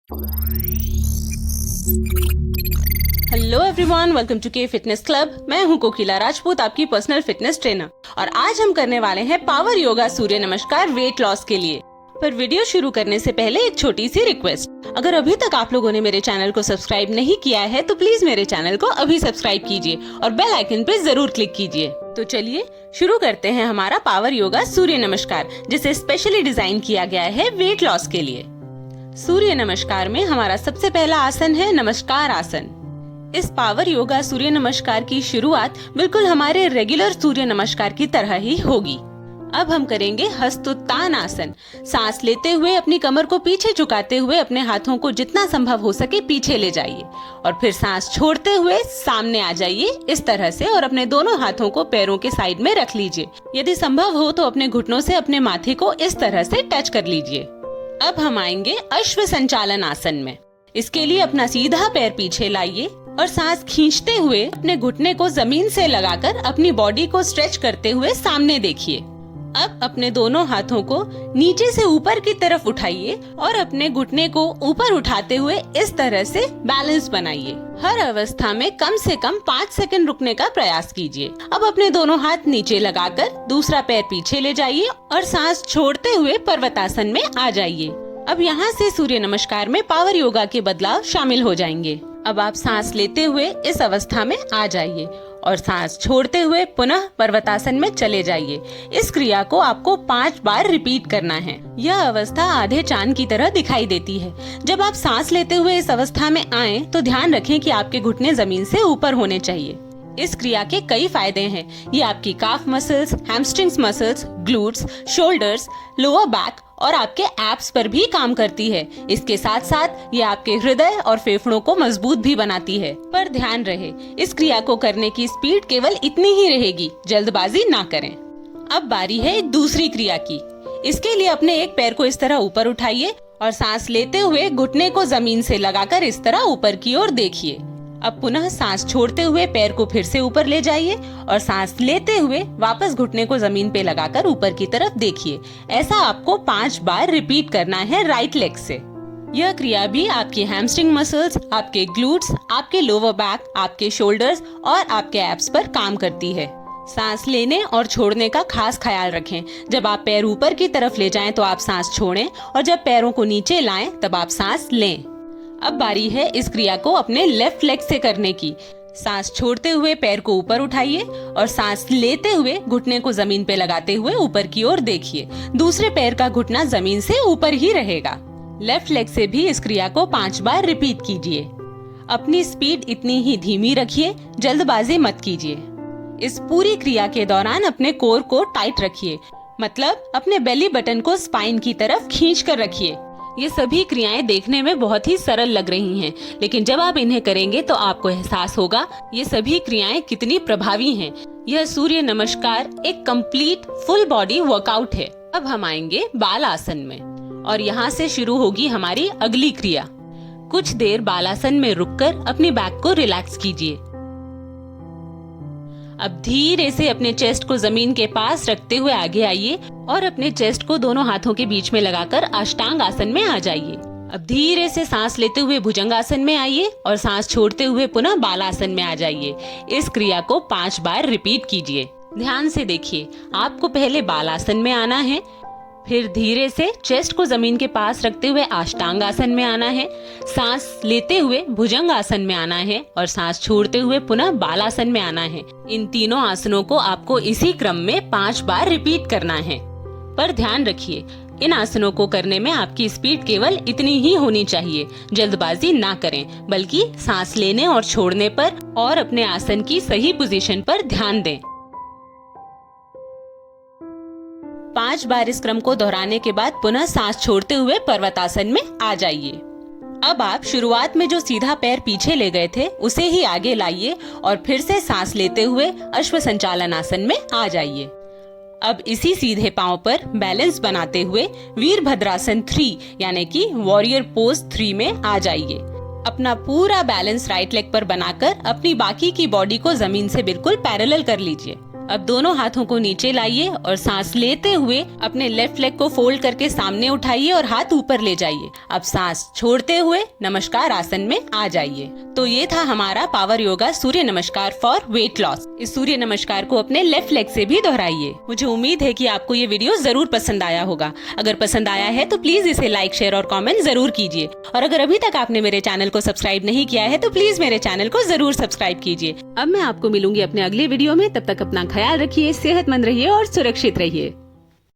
Hello everyone, welcome to के fitness club. मैं हूं कोकिला राजपूत, आपकी पर्सनल फिटनेस ट्रेनर, और आज हम करने वाले हैं पावर योगा सूर्य नमस्कार वेट लॉस के लिए। पर वीडियो शुरू करने से पहले एक छोटी सी रिक्वेस्ट, अगर अभी तक आप लोगों ने मेरे चैनल को सब्सक्राइब नहीं किया है तो प्लीज मेरे चैनल को अभी सब्सक्राइब कीजिए और बेल आइकन पे जरूर क्लिक कीजिए। तो चलिए शुरू करते हैं हमारा पावर योगा सूर्य नमस्कार, जिसे स्पेशली डिजाइन किया गया है वेट लॉस के लिए। सूर्य नमस्कार में हमारा सबसे पहला आसन है नमस्कार आसन। इस पावर योगा सूर्य नमस्कार की शुरुआत बिल्कुल हमारे रेगुलर सूर्य नमस्कार की तरह ही होगी। अब हम करेंगे हस्तोत्तान आसन। सांस लेते हुए अपनी कमर को पीछे झुकाते हुए अपने हाथों को जितना संभव हो सके पीछे ले जाइए और फिर सांस छोड़ते हुए सामने आ जाइए इस तरह से, और अपने दोनों हाथों को पैरों के साइड में रख लीजिए। यदि संभव हो तो अपने घुटनों से अपने माथे को इस तरह से टच कर लीजिए। अब हम आएंगे अश्व संचालन आसन में। इसके लिए अपना सीधा पैर पीछे लाइए और सांस खींचते हुए अपने घुटने को जमीन से लगाकर अपनी बॉडी को स्ट्रेच करते हुए सामने देखिए। अब अपने दोनों हाथों को नीचे से ऊपर की तरफ उठाइए और अपने घुटने को ऊपर उठाते हुए इस तरह से बैलेंस बनाइए। हर अवस्था में कम से कम 5 सेकंड रुकने का प्रयास कीजिए। अब अपने दोनों हाथ नीचे लगाकर दूसरा पैर पीछे ले जाइए और सांस छोड़ते हुए पर्वतासन में आ जाइए। अब यहाँ से सूर्य नमस्कार में पावर योगा के बदलाव शामिल हो जाएंगे। अब आप सांस लेते हुए इस अवस्था में आ जाइए और सांस छोड़ते हुए पुनः पर्वतासन में चले जाइए। इस क्रिया को आपको 5 बार रिपीट करना है। यह अवस्था आधे चांद की तरह दिखाई देती है। जब आप सांस लेते हुए इस अवस्था में आएं, तो ध्यान रखें कि आपके घुटने जमीन से ऊपर होने चाहिए। इस क्रिया के कई फायदे हैं। ये आपकी काफ muscles, hamstrings muscles, glutes, shoulders, lower back और आपके एब्स पर भी काम करती है। इसके साथ साथ ये आपके हृदय और फेफड़ों को मजबूत भी बनाती है। पर ध्यान रहे, इस क्रिया को करने की स्पीड केवल इतनी ही रहेगी, जल्दबाजी ना करें। अब बारी है दूसरी क्रिया की। इसके लिए अपने एक पैर को इस तरह ऊपर उठाइए और सांस लेते हुए घुटने को जमीन से लगाकर इस तरह ऊपर की ओर देखिए। अब पुनः सांस छोड़ते हुए पैर को फिर से ऊपर ले जाइए और सांस लेते हुए वापस घुटने को जमीन पे लगाकर ऊपर की तरफ देखिए। ऐसा आपको 5 बार रिपीट करना है राइट लेग से। यह क्रिया भी आपकी हैमस्ट्रिंग मसल्स, आपके ग्लूट्स, आपके लोअर बैक, आपके शोल्डर्स और आपके एब्स पर काम करती है। सांस लेने और छोड़ने का खास ख्याल रखें। जब आप पैर ऊपर की तरफ ले जाएं तो आप सांस छोड़ें, और जब पैरों को नीचे लाएं तब आप सांस लें। अब बारी है इस क्रिया को अपने लेफ्ट लेग से करने की। सांस छोड़ते हुए पैर को ऊपर उठाइए और सांस लेते हुए घुटने को जमीन पे लगाते हुए ऊपर की ओर देखिए। दूसरे पैर का घुटना जमीन से ऊपर ही रहेगा। लेफ्ट लेग से भी इस क्रिया को 5 बार रिपीट कीजिए। अपनी स्पीड इतनी ही धीमी रखिए, जल्दबाजी मत कीजिए। इस पूरी क्रिया के दौरान अपने कोर को टाइट रखिए, मतलब अपने बेली बटन को स्पाइन की तरफ खींच कर रखिए। ये सभी क्रियाएं देखने में बहुत ही सरल लग रही हैं, लेकिन जब आप इन्हें करेंगे तो आपको एहसास होगा ये सभी क्रियाएं कितनी प्रभावी हैं। यह सूर्य नमस्कार एक कंप्लीट फुल बॉडी वर्कआउट है। अब हम आएंगे बालासन में, और यहाँ से शुरू होगी हमारी अगली क्रिया। कुछ देर बालासन में रुककर अपनी बैक को रिलैक्स कीजिए। अब धीरे से अपने चेस्ट को जमीन के पास रखते हुए आगे आइए और अपने चेस्ट को दोनों हाथों के बीच में लगाकर अष्टांग आसन में आ जाइए। अब धीरे से सांस लेते हुए भुजंगासन में आइए और सांस छोड़ते हुए पुनः बालासन में आ जाइए। इस क्रिया को 5 बार रिपीट कीजिए। ध्यान से देखिए, आपको पहले बालासन में आना है, फिर धीरे से चेस्ट को जमीन के पास रखते हुए अष्टांग आसन में आना है, सांस लेते हुए भुजंग आसन में आना है और सांस छोड़ते हुए पुनः बालासन में आना है। इन तीनों आसनों को आपको इसी क्रम में 5 बार रिपीट करना है। पर ध्यान रखिए, इन आसनों को करने में आपकी स्पीड केवल इतनी ही होनी चाहिए। जल्दबाजी ना करें, बल्कि सांस लेने और छोड़ने पर और अपने आसन की सही पोजीशन पर ध्यान दें। 5 बार इस क्रम को दोहराने के बाद पुनः सांस छोड़ते हुए पर्वतासन में आ जाइए। अब आप शुरुआत में जो सीधा पैर पीछे ले गए थे उसे ही आगे लाइए और फिर से सांस लेते हुए अश्व संचालन आसन में आ जाइए। अब इसी सीधे पांव पर बैलेंस बनाते हुए वीरभद्रासन 3 यानी कि वॉरियर पोज 3 में आ जाइए। अपना पूरा बैलेंस राइट लेग पर बनाकर अपनी बाकी की बॉडी को जमीन से बिल्कुल पैरेलल कर लीजिए। अब दोनों हाथों को नीचे लाइए और सांस लेते हुए अपने लेफ्ट लेग को फोल्ड करके सामने उठाइए और हाथ ऊपर ले जाइए। अब सांस छोड़ते हुए नमस्कार आसन में आ जाइए। तो ये था हमारा पावर योगा सूर्य नमस्कार फॉर वेट लॉस। इस सूर्य नमस्कार को अपने लेफ्ट लेग से भी दोहराइए। मुझे उम्मीद है कि आपको ये वीडियो जरूर पसंद आया होगा। अगर पसंद आया है तो प्लीज इसे लाइक, शेयर और कमेंट जरूर कीजिए। और अगर अभी तक आपने मेरे चैनल को सब्सक्राइब नहीं किया है तो प्लीज मेरे चैनल को जरूर सब्सक्राइब कीजिए। अब मैं आपको मिलूंगी अपने अगले वीडियो में। तब तक अपना ख्याल रखिए, सेहतमंद रहिए और सुरक्षित रहिए।